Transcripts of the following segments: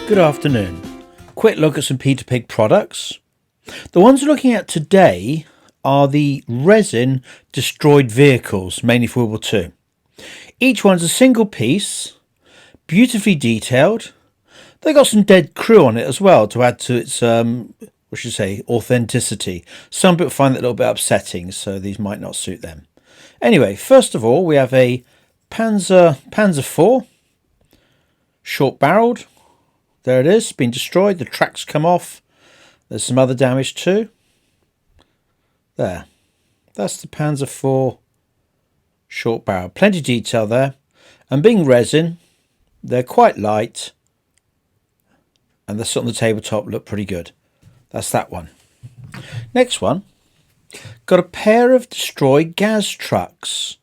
Good afternoon. Quick look at some Peter Pig products. The ones we're looking at today are the resin destroyed vehicles, mainly for World War II. Each one's a single piece, beautifully detailed. They got some dead crew on it as well to add to its authenticity. Some people find that a little bit upsetting, so these might not suit them. Anyway, first of all, we have a Panzer IV, short-barreled. There it is, been destroyed. The tracks come off. There's some other damage too. There. That's the Panzer IV short barrel. Plenty of detail there. And being resin, they're quite light. And the sort on the tabletop look pretty good. That's that one. Next one. Got a pair of destroyed gas trucks.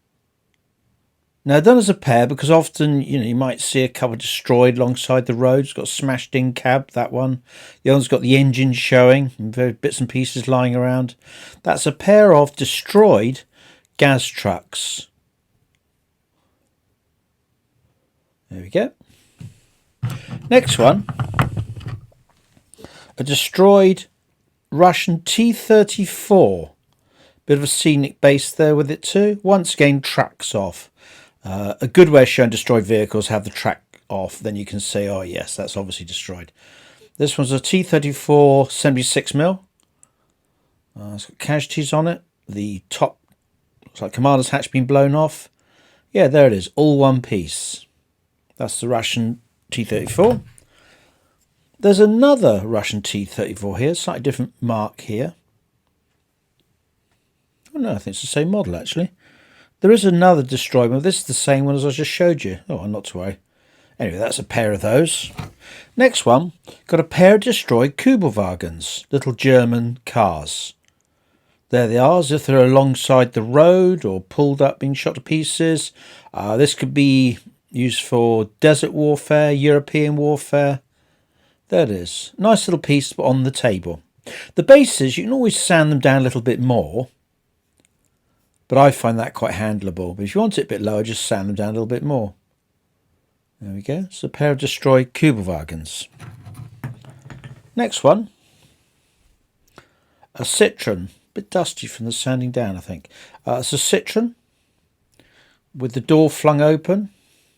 Now done as a pair because often you might see a couple destroyed alongside the road. It's got a smashed in cab, that one. The other one's got the engine showing and bits and pieces lying around. That's a pair of destroyed gas trucks. There we go. Next one. A destroyed Russian T-34. Bit of a scenic base there with it too. Once again, tracks off. A good way of showing destroyed vehicles, have the track off, then you can say, oh yes, that's obviously destroyed. This one's a T-34 76mm. It's got casualties on it. The top looks like commander's hatch been blown off. Yeah, there it is, all one piece. That's the Russian T-34. There's another Russian T-34 here, slightly different mark here. Oh no, I think it's the same model actually. There is another destroyed one. This is the same one as I just showed you. Oh, not to worry. Anyway, that's a pair of those. Next one, got a pair of destroyed Kubelwagens, little German cars. There they are, as if they're alongside the road or pulled up, being shot to pieces. This could be used for desert warfare, European warfare. There it is. Nice little piece on the table. The bases, you can always sand them down a little bit more. But I find that quite handleable. But if you want it a bit lower, just sand them down a little bit more. There we go. It's a pair of destroyed Kubelwagens. Next one. A Citroen. A bit dusty from the sanding down, I think. It's a Citroen with the door flung open.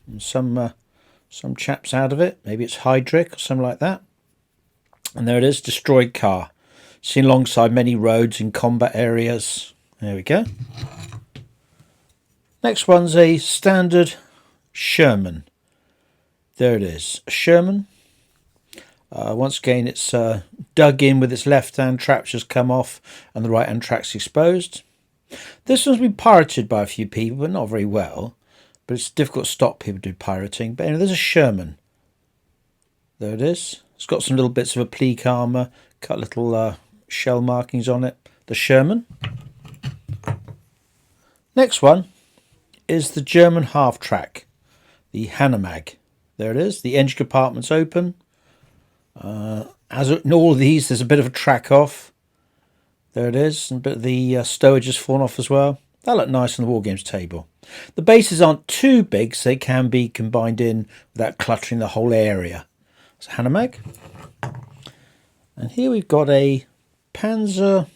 And some chaps out of it. Maybe it's Heydrich or something like that. And there it is, destroyed car. Seen alongside many roads in combat areas. There we go. Next one's a standard Sherman. There it is, a Sherman. Once again, it's dug in with its left-hand traps just come off and the right-hand track's exposed. This one's been pirated by a few people, but not very well. But it's difficult to stop people do pirating. But anyway, there's a Sherman. There it is. It's got some little bits of applique armour, cut little shell markings on it. The Sherman. Next one is the German half-track, the Hanomag. There it is. The engine compartment's open. As in all of these, there's a bit of a track off. There it is. And a bit of the stowage has fallen off as well. That look nice on the Wargames table. The bases aren't too big, so they can be combined in without cluttering the whole area. It's a Hanomag. And here we've got a Panzer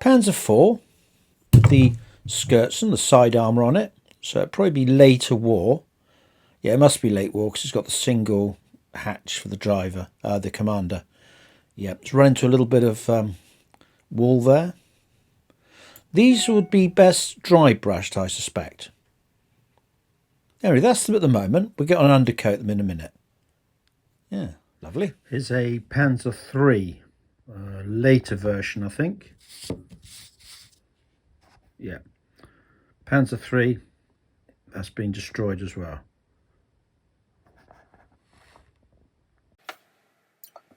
IV. The skirts and the side armour on it, so it'll probably be later war. Yeah, it must be late war because it's got the single hatch for the driver, the commander. Yeah, it's run into a little bit of wall there. These would be best dry brushed, I suspect. Anyway, that's them at the moment. We'll get on undercoat them in a minute. Yeah, lovely. Here's a Panzer III, later version, I think. Yeah. Panzer III, that's been destroyed as well.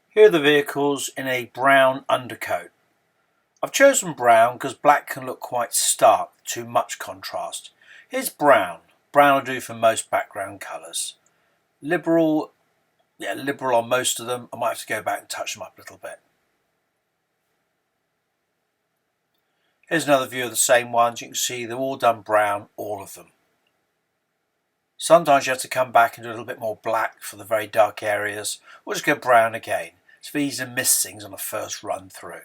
Here are the vehicles in a brown undercoat. I've chosen brown because black can look quite stark, too much contrast. Here's brown. Brown will do for most background colours. Liberal on most of them. I might have to go back and touch them up a little bit. Here's another view of the same ones. You can see they're all done brown, all of them. Sometimes you have to come back and do a little bit more black for the very dark areas, or just go brown again. It's very easy to miss things on a first run through.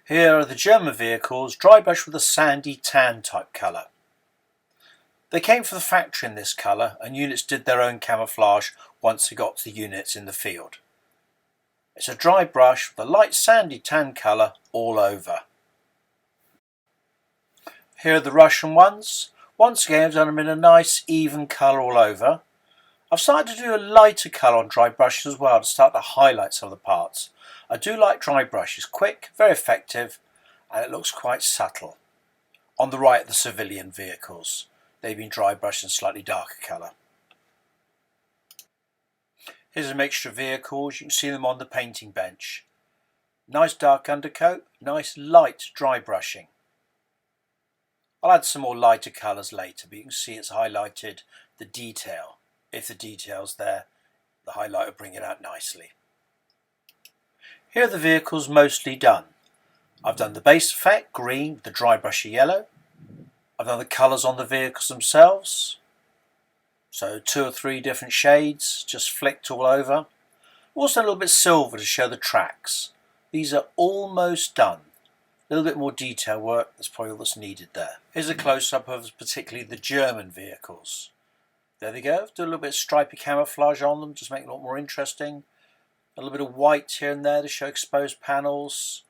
Here are the German vehicles, dry brush with a sandy tan type colour. They came from the factory in this colour, and units did their own camouflage once they got to the units in the field. It's a dry brush with a light sandy tan colour all over. Here are the Russian ones. Once again I've done them in a nice even colour all over. I've started to do a lighter colour on dry brushes as well to start to highlight some of the parts. I do like dry brushes, quick, very effective, and it looks quite subtle. On the right are the civilian vehicles. They've been dry brushed in a slightly darker colour. Here's a mixture of vehicles. You can see them on the painting bench. Nice dark undercoat, nice light dry brushing. I'll add some more lighter colours later, but you can see it's highlighted the detail. If the detail's there, the highlight will bring it out nicely. Here are the vehicles mostly done. I've done the base effect, green, with the dry brush of yellow. I've done the colours on the vehicles themselves. So 2 or 3 different shades, just flicked all over. Also a little bit silver to show the tracks. These are almost done. A little bit more detail work, that's probably all that's needed there. Here's a close-up of particularly the German vehicles. There they go, do a little bit of stripy camouflage on them, just make it a lot more interesting. A little bit of white here and there to show exposed panels.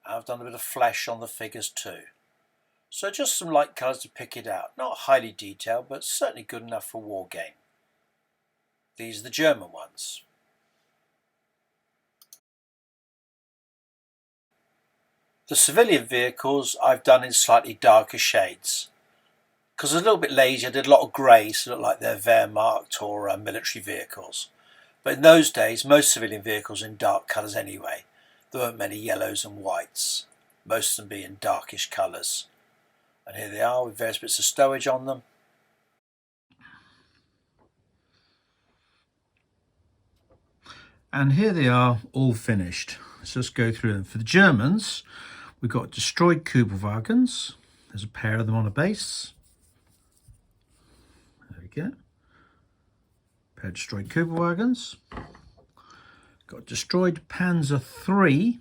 I've done a bit of flesh on the figures too. So just some light colours to pick it out. Not highly detailed, but certainly good enough for war game. These are the German ones. The civilian vehicles I've done in slightly darker shades. Because I was a little bit lazy, I did a lot of grey, so it looked like they're Wehrmacht or military vehicles. But in those days, most civilian vehicles were in dark colours anyway. There weren't many yellows and whites, most of them being darkish colours. And here they are with various bits of stowage on them. And here they are all finished. Let's just go through them. For the Germans, we've got destroyed Kubelwagens. There's a pair of them on a base. There we go. Pair of destroyed Kubelwagens. Got destroyed Panzer III.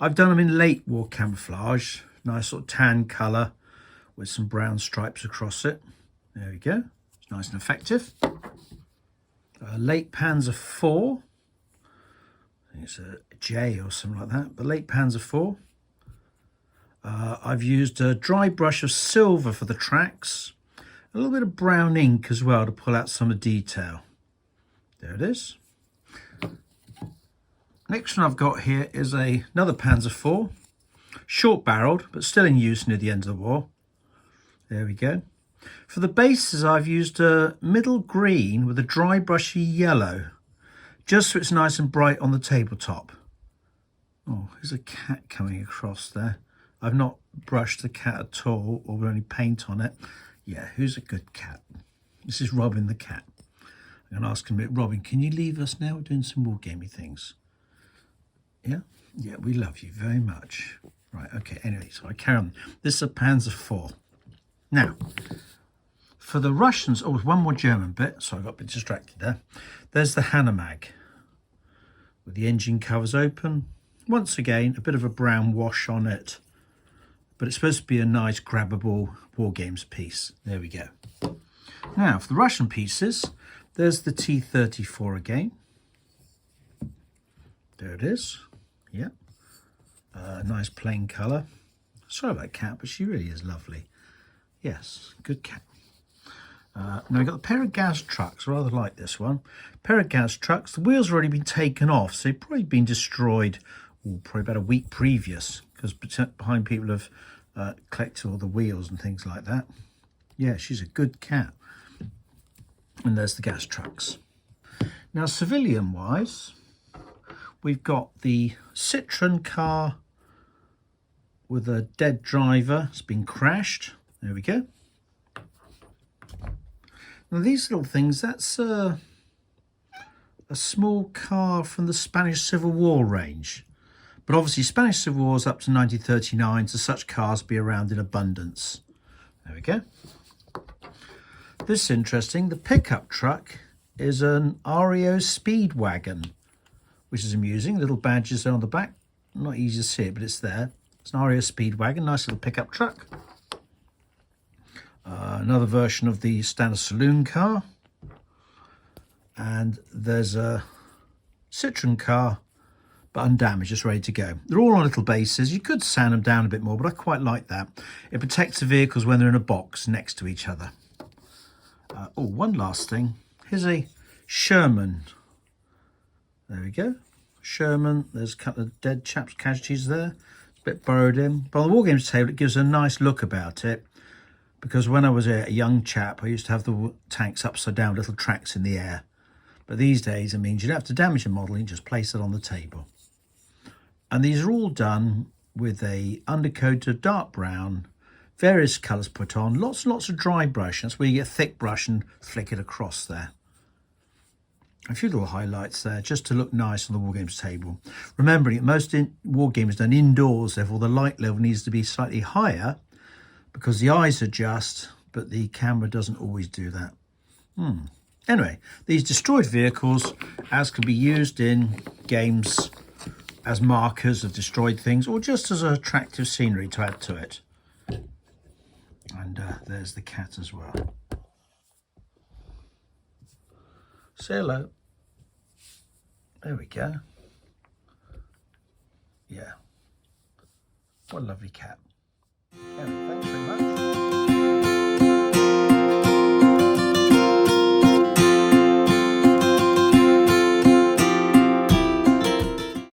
I've done them in late war camouflage. Nice sort of tan colour with some brown stripes across it. There we go. It's nice and effective. Late Panzer IV. I think it's a J or something like that. But late Panzer IV. I've used a dry brush of silver for the tracks. A little bit of brown ink as well to pull out some of the detail. There it is. Next one I've got here is another Panzer IV. Short barreled, but still in use near the end of the war. There we go. For the bases, I've used a middle green with a dry brushy yellow, just so it's nice and bright on the tabletop. Oh, there's a cat coming across there. I've not brushed the cat at all, or only paint on it. Yeah, who's a good cat? This is Robin the cat. I'm going to ask him, Robin, can you leave us now? We're doing some more gamey things. Yeah? Yeah, we love you very much. Right, okay, anyway, so I carry on. This is a Panzer IV. Now, for the Russians, oh, one more German bit, so I got a bit distracted there. There's the Hanomag, with the engine covers open. Once again, a bit of a brown wash on it, but it's supposed to be a nice grabbable War Games piece. There we go. Now, for the Russian pieces, there's the T-34 again. There it is. Yep. Nice plain colour. Sorry about cat, but she really is lovely. Yes, good cat. Now we've got a pair of gas trucks. I rather like this one. Pair of gas trucks. The wheels have already been taken off, so they've probably been destroyed probably about a week previous, because behind people have collected all the wheels and things like that. Yeah, she's a good cat. And there's the gas trucks. Now, civilian-wise, we've got the Citroen car with a dead driver. It's been crashed. There we go. Now these little things, that's a small car from the Spanish Civil War range. But obviously Spanish Civil Wars up to 1939, so such cars be around in abundance. There we go. This is interesting. The pickup truck is an REO Speedwagon, which is amusing. Little badges there on the back. Not easy to see it, but it's there. It's an REO Speedwagon, nice little pickup truck. Another version of the standard saloon car. And there's a Citroen car, but undamaged, just ready to go. They're all on little bases. You could sand them down a bit more, but I quite like that. It protects the vehicles when they're in a box next to each other. Oh, one last thing. Here's a Sherman. There we go. Sherman. There's a couple of dead chaps, casualties there. It's a bit burrowed in. But on the Wargames table, it gives a nice look about it. Because when I was a young chap, I used to have the tanks upside down, little tracks in the air. But these days, it means you don't have to damage the model, you just place it on the table. And these are all done with a undercoated dark brown, various colours put on, lots and lots of dry brush. That's where you get a thick brush and flick it across there. A few little highlights there, just to look nice on the Wargames table. Remembering that most Wargames are done indoors, therefore the light level needs to be slightly higher, because the eyes adjust, but the camera doesn't always do that. Anyway, these destroyed vehicles, as can be used in games as markers of destroyed things, or just as attractive scenery to add to it. And there's the cat as well. Say hello. There we go. Yeah. What a lovely cat.